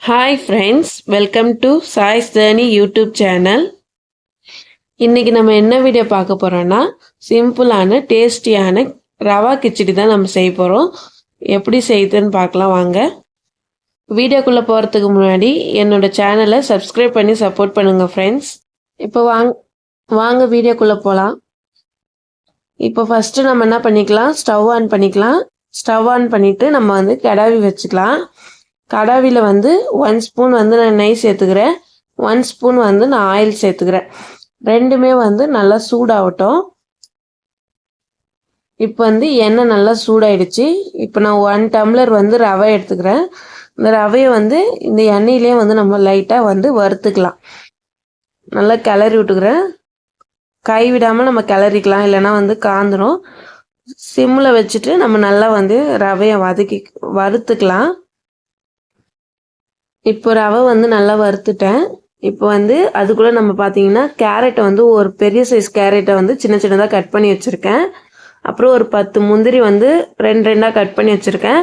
Hi friends, welcome to choice journey YouTube channel. இன்றைக்கி நம்ம என்ன வீடியோ பார்க்க போகிறோன்னா, சிம்பிளான டேஸ்டியான ரவா கிச்சடி தான் நம்ம செய்ய போகிறோம். எப்படி செய்யுதுன்னு பார்க்கலாம் வாங்க. வீடியோக்குள்ளே போகிறதுக்கு முன்னாடி என்னோடய சேனலை சப்ஸ்கிரைப் பண்ணி சப்போர்ட் பண்ணுங்கள் ஃப்ரெண்ட்ஸ். இப்போ வாங்க வீடியோக்குள்ளே போகலாம். இப்போ ஃபஸ்ட்டு நம்ம என்ன பண்ணிக்கலாம், ஸ்டவ் ஆன் பண்ணிக்கலாம். ஸ்டவ் ஆன் பண்ணிவிட்டு நம்ம கடாவி வச்சுக்கலாம். கடாவியில் 1 ஸ்பூன் நான் நெய் சேர்த்துக்கிறேன். 1 ஸ்பூன் நான் ஆயில் சேர்த்துக்கிறேன். ரெண்டுமே நல்லா சூடாகட்டும். இப்போ எண்ணெய் நல்லா சூடாயிடுச்சு. இப்போ நான் 1 டம்ளர் ரவை எடுத்துக்கிறேன். இந்த ரவையை இந்த எண்ணெயிலே நம்ம லைட்டாக வறுத்துக்கலாம். நல்லா கிளறி விட்டுக்கிறேன். கை விடாமல் நம்ம கிளறிக்கலாம், இல்லைன்னா காந்துடும். சிம்மில் வச்சுட்டு நம்ம நல்லா ரவையை வறுத்துக்கலாம். இப்போ ரவை நல்லா வறுத்துட்டேன். இப்போ அதுக்குள்ளே நம்ம பார்த்தீங்கன்னா கேரட்டை ஒரு பெரிய சைஸ் கேரட்டை சின்ன சின்னதாக கட் பண்ணி வச்சுருக்கேன். அப்புறம் ஒரு 10 முந்திரி ரெண்டு ரெண்டாக கட் பண்ணி வச்சுருக்கேன்.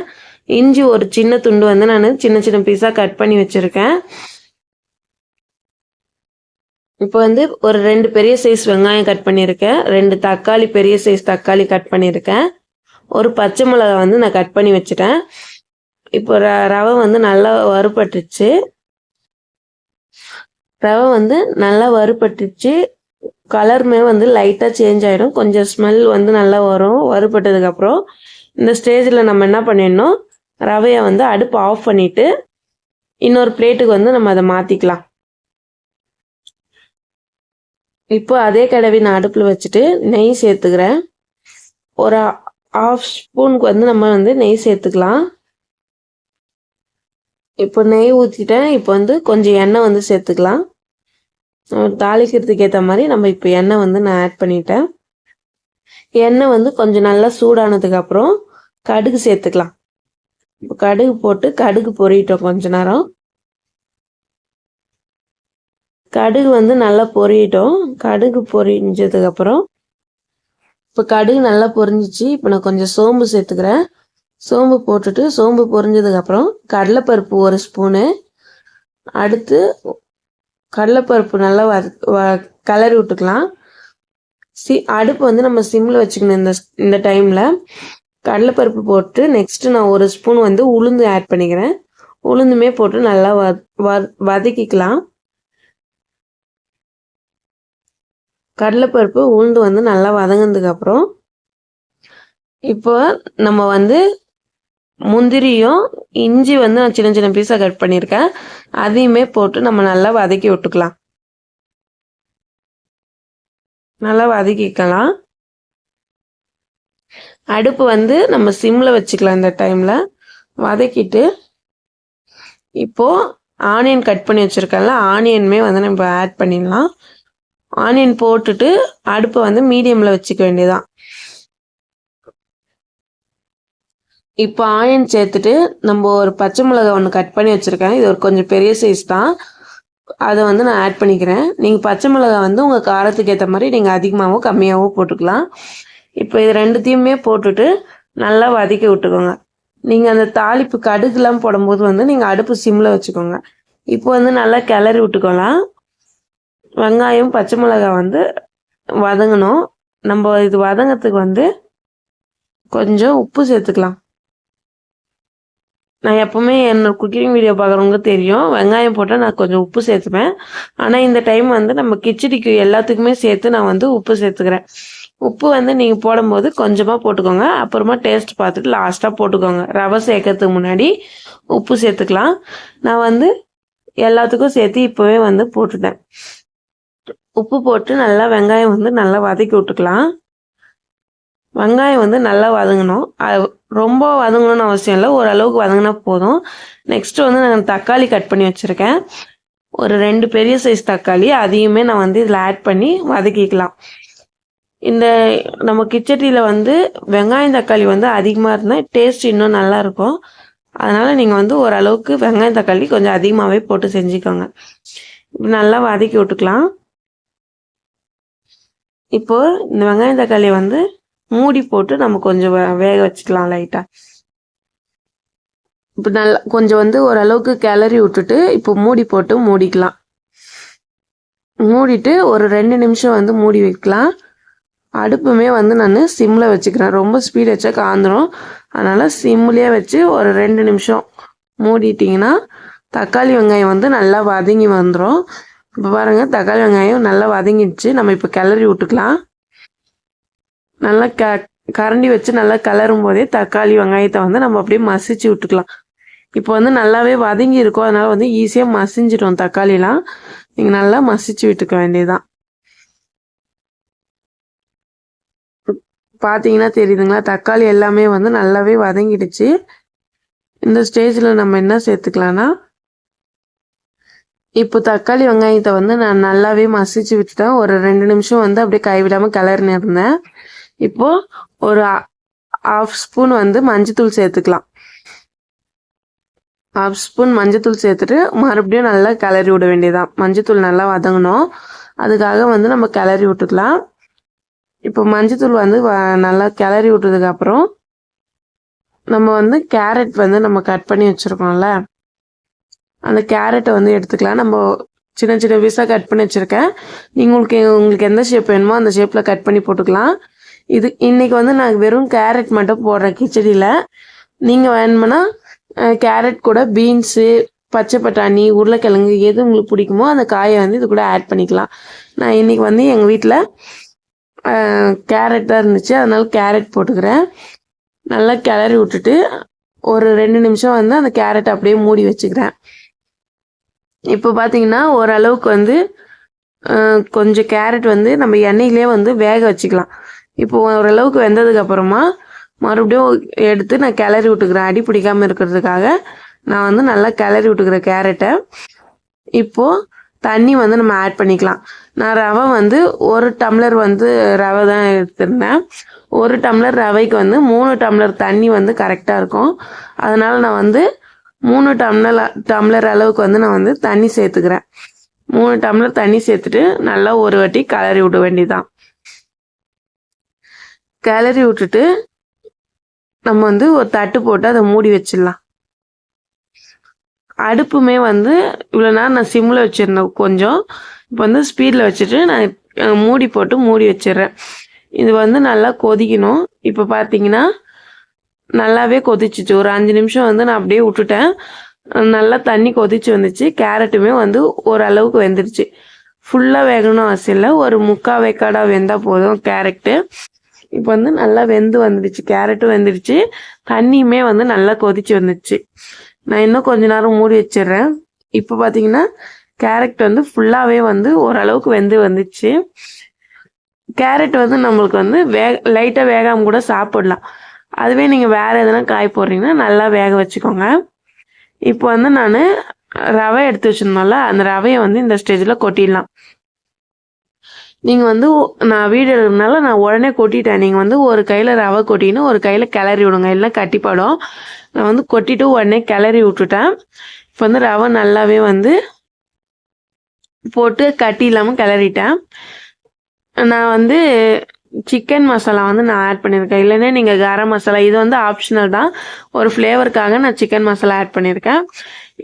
இஞ்சி ஒரு சின்ன துண்டு நான் சின்ன சின்ன பீஸாக கட் பண்ணி வச்சுருக்கேன். இப்போ ஒரு 2 பெரிய சைஸ் வெங்காயம் கட் பண்ணியிருக்கேன். 2 தக்காளி, பெரிய சைஸ் தக்காளி கட் பண்ணியிருக்கேன். ஒரு பச்சை மிளகாய் நான் கட் பண்ணி வச்சுட்டேன். இப்போ ரவை நல்லா வறுபட்டுச்சு. ரவை நல்லா வறுபட்டுச்சு. கலருமே லைட்டாக சேஞ்ச் ஆகிடும். கொஞ்சம் ஸ்மெல் நல்லா வரும் வறுபட்டதுக்கப்புறம். இந்த ஸ்டேஜில் நம்ம என்ன பண்ணிடணும், ரவையை அடுப்பு ஆஃப் பண்ணிவிட்டு இன்னொரு பிளேட்டுக்கு நம்ம அதை மாற்றிக்கலாம். இப்போ அதே கடாவி நான் அடுப்பில் வச்சுட்டு நெய் சேர்த்துக்கிறேன். ஒரு 1/2 ஸ்பூனுக்கு நம்ம நெய் சேர்த்துக்கலாம். இப்போ நெய் ஊற்றிட்டேன். இப்போ கொஞ்சம் எண்ணெய் சேர்த்துக்கலாம். தாளிக்கிறதுக்கு ஏற்ற மாதிரி நம்ம இப்போ எண்ணெய் நான் ஆட் பண்ணிட்டேன். எண்ணெய் கொஞ்சம் நல்லா சூடானதுக்கப்புறம் கடுகு சேர்த்துக்கலாம். இப்போ கடுகு போட்டு கடுகு பொரியட்டும் கொஞ்ச நேரம். கடுகு நல்லா பொரியட்டும். கடுகு பொரிஞ்சதுக்கப்புறம் இப்போ கடுகு நல்லா பொரிஞ்சிச்சு. இப்போ நான் கொஞ்சம் சோம்பு சேர்த்துக்கிறேன். சோம்பு போட்டுட்டு சோம்பு பொரிஞ்சதுக்கப்புறம் கடலைப்பருப்பு 1 ஸ்பூனு. அடுத்து கடலைப்பருப்பு நல்லா கிளறி விட்டுக்கலாம். அடுப்பு நம்ம சிம்மில் வச்சுக்கணும். இந்த டைமில் கடலைப்பருப்பு போட்டு நெக்ஸ்ட்டு நான் 1 ஸ்பூன் உளுந்து ஆட் பண்ணிக்கிறேன். உளுந்துமே போட்டு நல்லா வதக்கிக்கலாம். கடலைப்பருப்பு உளுந்து நல்லா வதங்கினதுக்கப்புறம் இப்போ நம்ம முந்திரியும் இஞ்சி நான் சின்ன சின்ன பீஸாக கட் பண்ணியிருக்கேன். அதையுமே போட்டு நம்ம நல்லா வதக்கி விட்டுக்கலாம். நல்லா வதக்கிக்கலாம். அடுப்பு நம்ம சிம்மில் வச்சுக்கலாம். இந்த டைமில் வதக்கிட்டு இப்போது ஆனியன் கட் பண்ணி வச்சுருக்கேன்ல, ஆனியனுமே நம்ம ஆட் பண்ணிடலாம். ஆனியன் போட்டுட்டு அடுப்பை மீடியமில் வச்சுக்க வேண்டியதான். இப்போ ஆனியன் சேர்த்துட்டு நம்ம ஒரு பச்சை மிளகாய் 1 கட் பண்ணி வச்சுருக்கேன். இது ஒரு கொஞ்சம் பெரிய சைஸ் தான். அதை நான் ஆட் பண்ணிக்கிறேன். நீங்கள் பச்சை மிளகாய் உங்கள் காரத்துக்கு ஏற்ற மாதிரி நீங்கள் அதிகமாகவோ கம்மியாகவோ போட்டுக்கலாம். இப்போ இது ரெண்டுத்தையுமே போட்டுட்டு நல்லா வதக்கி விட்டுக்கோங்க. நீங்கள் அந்த தாளிப்பு கடுகுலாம் போடும்போது நீங்கள் அடுப்பு சிம்மில் வச்சுக்கோங்க. இப்போ நல்லா கிளறி விட்டுக்கலாம். வெங்காயம் பச்சை மிளகாய் வதங்கணும். நம்ம இது வதங்கிறதுக்கு கொஞ்சம் உப்பு சேர்த்துக்கலாம். நான் எப்போவுமே என்னோடய குக்கிங் வீடியோ பார்க்குறவங்க தெரியும், வெங்காயம் போட்டால் நான் கொஞ்சம் உப்பு சேர்த்துப்பேன். ஆனால் இந்த டைம் நம்ம கிச்சடிக்கு எல்லாத்துக்குமே சேர்த்து நான் உப்பு சேர்த்துக்கிறேன். உப்பு நீங்கள் போடும்போது கொஞ்சமாக போட்டுக்கோங்க. அப்புறமா டேஸ்ட் பார்த்துட்டு லாஸ்ட்டாக போட்டுக்கோங்க. ரவை சேர்க்கறதுக்கு முன்னாடி உப்பு சேர்த்துக்கலாம். நான் எல்லாத்துக்கும் சேர்த்து இப்போவே போட்டுட்டேன். உப்பு போட்டு நல்லா வெங்காயம் நல்லா வதக்கி விட்டுக்கலாம். வெங்காயம் நல்லா வதங்கணும். ரொம்ப வதங்கணும்னு அவசியம் இல்லை, ஓரளவுக்கு வதங்கினா போதும். நெக்ஸ்ட்டு நான் தக்காளி கட் பண்ணி வச்சுருக்கேன். ஒரு 2 பெரிய சைஸ் தக்காளி, அதையுமே நான் இதில் ஆட் பண்ணி வதக்கிக்கலாம். இந்த நம்ம கிச்சடியில் வெங்காயம் தக்காளி அதிகமாக இருந்தால் டேஸ்ட் இன்னும் நல்லாயிருக்கும். அதனால் நீங்கள் ஓரளவுக்கு வெங்காயம் தக்காளி கொஞ்சம் அதிகமாகவே போட்டு செஞ்சுக்கோங்க. நல்லா வதக்கி விட்டுக்கலாம். இப்போது இந்த வெங்காயம் தக்காளி மூடி போட்டு நம்ம கொஞ்சம் வேக வச்சுக்கலாம் லைட்டாக. இப்போ நல்லா கொஞ்சம் வந்து ஓரளவுக்கு கிளறி விட்டுட்டு இப்போ மூடி போட்டு மூடிக்கலாம். மூடிட்டு ஒரு 2 நிமிஷம் வந்து மூடி வைக்கலாம். அடுப்புமே வந்து நான் சிம்மில் வச்சுக்கிறேன். ரொம்ப ஸ்பீட் வச்சா காந்துடும். அதனால் சிம்லேயே வச்சு ஒரு 2 நிமிஷம் மூடிட்டிங்கன்னா தக்காளி வெங்காயம் வந்து நல்லா வதங்கி வந்துடும். இப்போ பாருங்கள், தக்காளி வெங்காயம் நல்லா வதங்கிடுச்சு. நம்ம இப்போ கிளறி விட்டுக்கலாம். நல்லா கரண்டி வச்சு நல்லா கிளறும் போதே தக்காளி வெங்காயத்தை வந்து நம்ம அப்படியே மசிச்சு விட்டுக்கலாம். இப்போ வந்து நல்லாவே வதங்கி இருக்கும். அதனால் வந்து ஈஸியாக மசிஞ்சிடும் தக்காளிலாம். நீங்கள் நல்லா மசிச்சு விட்டுக்க வேண்டியதுதான். பார்த்தீங்கன்னா தெரியுதுங்களா, தக்காளி எல்லாமே வந்து நல்லாவே வதங்கிடுச்சு. இந்த ஸ்டேஜில் நம்ம என்ன சேர்த்துக்கலான்னா, இப்போ தக்காளி வெங்காயத்தை வந்து நான் நல்லாவே மசிச்சு விட்டுட்டேன். ஒரு 2 நிமிஷம் வந்து அப்படியே கைவிடாமல் கிளறினு இருந்தேன். இப்போது ஒரு 1/2 ஸ்பூன் வந்து மஞ்சத்தூள் சேர்த்துக்கலாம். 1/2 ஸ்பூன் மஞ்சத்தூள் சேர்த்துட்டு மறுபடியும் நல்லா கிளறி விட வேண்டியதான். மஞ்சத்தூள் நல்லா வதங்கணும், அதுக்காக வந்து நம்ம கிளறி விட்டுக்கலாம். இப்போ மஞ்சத்தூள் வந்து நல்லா கிளறி விட்டதுக்கப்புறம் நம்ம வந்து கேரட் வந்து நம்ம கட் பண்ணி வச்சுருக்கோம்ல, அந்த கேரட்டை வந்து எடுத்துக்கலாம். நம்ம சின்ன சின்ன பீஸாக கட் பண்ணி வச்சுருக்கேன். உங்களுக்கு எந்த ஷேப் வேணுமோ அந்த ஷேப்பில் கட் பண்ணி போட்டுக்கலாம். இன்றைக்கி வந்து நான் வெறும் கேரட் மட்டும் போடுறேன் கிச்சடியில். நீங்கள் வேணுமுன்னா கேரட் கூட பீன்ஸு, பச்சை பட்டாணி, உருளைக்கிழங்கு எது உங்களுக்கு பிடிக்குமோ அந்த காயை வந்து இது கூட ஆட் பண்ணிக்கலாம். நான் இன்றைக்கி வந்து எங்கள் வீட்டில் கேரட் தான் இருந்துச்சு, அதனால கேரட் போட்டுக்கிறேன். நல்லா கிளறி விட்டுட்டு ஒரு 2 நிமிஷம் வந்து அந்த கேரட் அப்படியே மூடி வச்சுக்கிறேன். இப்போ பார்த்தீங்கன்னா ஓரளவுக்கு வந்து கொஞ்சம் கேரட் வந்து நம்ம எண்ணெயிலே வந்து வேக வச்சுக்கலாம். இப்போ ஓரளவுக்கு வெந்ததுக்கப்புறமா மறுபடியும் எடுத்து நான் கிளறி விட்டுக்கிறேன். அடி பிடிக்காமல் இருக்கிறதுக்காக நான் வந்து நல்லா கிளறி விட்டுக்கிறேன் கேரட்டை. இப்போது தண்ணி வந்து நம்ம ஆட் பண்ணிக்கலாம். நான் ரவை வந்து 1 டம்ளர் வந்து ரவை தான் எடுத்திருந்தேன். 1 டம்ளர் ரவைக்கு வந்து 3 டம்ளர் தண்ணி வந்து கரெக்டாக இருக்கும். அதனால் நான் வந்து 3 டம்ளர் அளவுக்கு வந்து நான் வந்து தண்ணி சேர்த்துக்கிறேன். 3 டம்ளர் தண்ணி சேர்த்துட்டு நல்லா ஒரு வாட்டி கிளறி விட வேண்டியதுதான். கிளறி விட்டுட்டு நம்ம வந்து ஒரு தட்டு போட்டு அதை மூடி வச்சிடலாம். அடுப்புமே வந்து இவ்வளோ நேரம் நான் சிம்மில் வச்சுருந்தேன் கொஞ்சம். இப்போ வந்து ஸ்பீடில் வச்சுட்டு நான் மூடி போட்டு மூடி வச்சிடுறேன். இது வந்து நல்லா கொதிக்கணும். இப்போ பார்த்தீங்கன்னா நல்லாவே கொதிச்சிச்சு. ஒரு 5 நிமிஷம் வந்து நான் அப்படியே விட்டுட்டேன். நல்லா தண்ணி கொதிச்சு வந்துச்சு. கேரட்டுமே வந்து ஓரளவுக்கு வெந்துடுச்சு. ஃபுல்லாக வேகணும்னு அவசியம் இல்லை, ஒரு 3/4 வேக்காடாக வெந்தால் போதும் கேரட்டு. இப்போ வந்து நல்லா வெந்து வந்துடுச்சு, கேரட்டும் வெந்துடுச்சு, தண்ணியுமே வந்து நல்லா கொதிச்சு வந்துடுச்சு. நான் இன்னும் கொஞ்ச நேரம் மூடி வச்சிடுறேன். இப்போ பார்த்தீங்கன்னா கேரட் வந்து ஃபுல்லாகவே வந்து ஓரளவுக்கு வெந்து வந்துச்சு. கேரட் வந்து நம்மளுக்கு வந்து லைட்டாக வேகாமல் கூட சாப்பிடலாம். அதுவே நீங்கள் வேறு எதனா காய் போடுறீங்கன்னா நல்லா வேக வச்சுக்கோங்க. இப்போ வந்து நான் ரவை எடுத்து வச்சுருந்தோம்ல, அந்த ரவையை வந்து இந்த ஸ்டேஜில் கொட்டிடலாம். நீங்கள் வந்து நான் வீடியோ எடுக்கிறதுனால நான் உடனே கொட்டிட்டேன். நீங்கள் வந்து ஒரு கையில் ரவை கொட்டின்னு ஒரு கையில் கிளறி விடுங்க, இல்லை கட்டிப்படும். நான் வந்து கொட்டிட்டு உடனே கிளறி விட்டுட்டேன். இப்போ வந்து ரவை நல்லாவே வந்து போட்டு கட்டி இல்லாமல் கிளறிட்டேன். நான் வந்து சிக்கன் மசாலா வந்து நான் ஆட் பண்ணியிருக்கேன், இல்லைன்னா நீங்கள் கரம் மசாலா, இது வந்து ஆப்ஷனல் தான். ஒரு ஃப்ளேவருக்காக நான் சிக்கன் மசாலா ஆட் பண்ணியிருக்கேன்.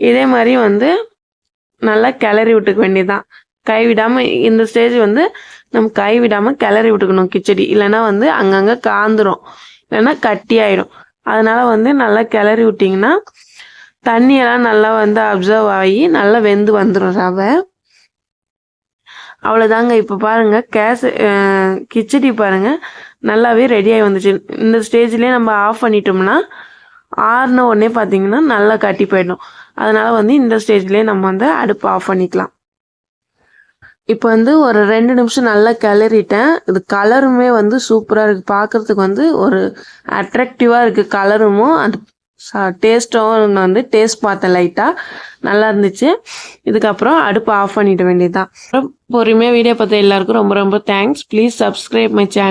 இதே மாதிரி வந்து நல்லா கிளறி விட்டுக்க வேண்டியதுதான், கைவிடாமல். இந்த ஸ்டேஜ் வந்து நம்ம கைவிடாமல் கிளறி விட்டுக்கணும் கிச்சடி, இல்லைன்னா வந்து அங்கங்கே காந்துடும், இல்லைன்னா கட்டி ஆகிடும். அதனால் வந்து நல்லா கிளறி விட்டிங்கன்னா தண்ணியெல்லாம் நல்லா வந்து அப்சர்வ் ஆகி நல்லா வெந்து வந்துடும் ரவை. அவ்வளோதாங்க. இப்போ பாருங்கள் கிச்சடி பாருங்கள் நல்லாவே ரெடியாகி வந்துச்சு. இந்த ஸ்டேஜ்லேயே நம்ம ஆஃப் பண்ணிட்டோம்னா ஆறுன உடனே பார்த்தீங்கன்னா நல்லா கட்டி போயிடும். அதனால் வந்து இந்த ஸ்டேஜ்லேயே நம்ம வந்து அடுப்பு ஆஃப் பண்ணிக்கலாம். இப்போ வந்து ஒரு 2 நிமிஷம் நல்லா கிளறிட்டேன். இது கலருமே வந்து சூப்பராக இருக்குது, பார்க்குறதுக்கு வந்து ஒரு அட்ராக்டிவாக இருக்குது கலரும். அந்த டேஸ்ட்டும் வந்து டேஸ்ட் பார்த்தேன், லைட்டாக நல்லா இருந்துச்சு. இதுக்கப்புறம் அடுப்பு ஆஃப் பண்ணிட வேண்டியதுதான். பொறுமையாக வீடியோ பார்த்த எல்லாருக்கும் ரொம்ப ரொம்ப thanks. Please subscribe my channel.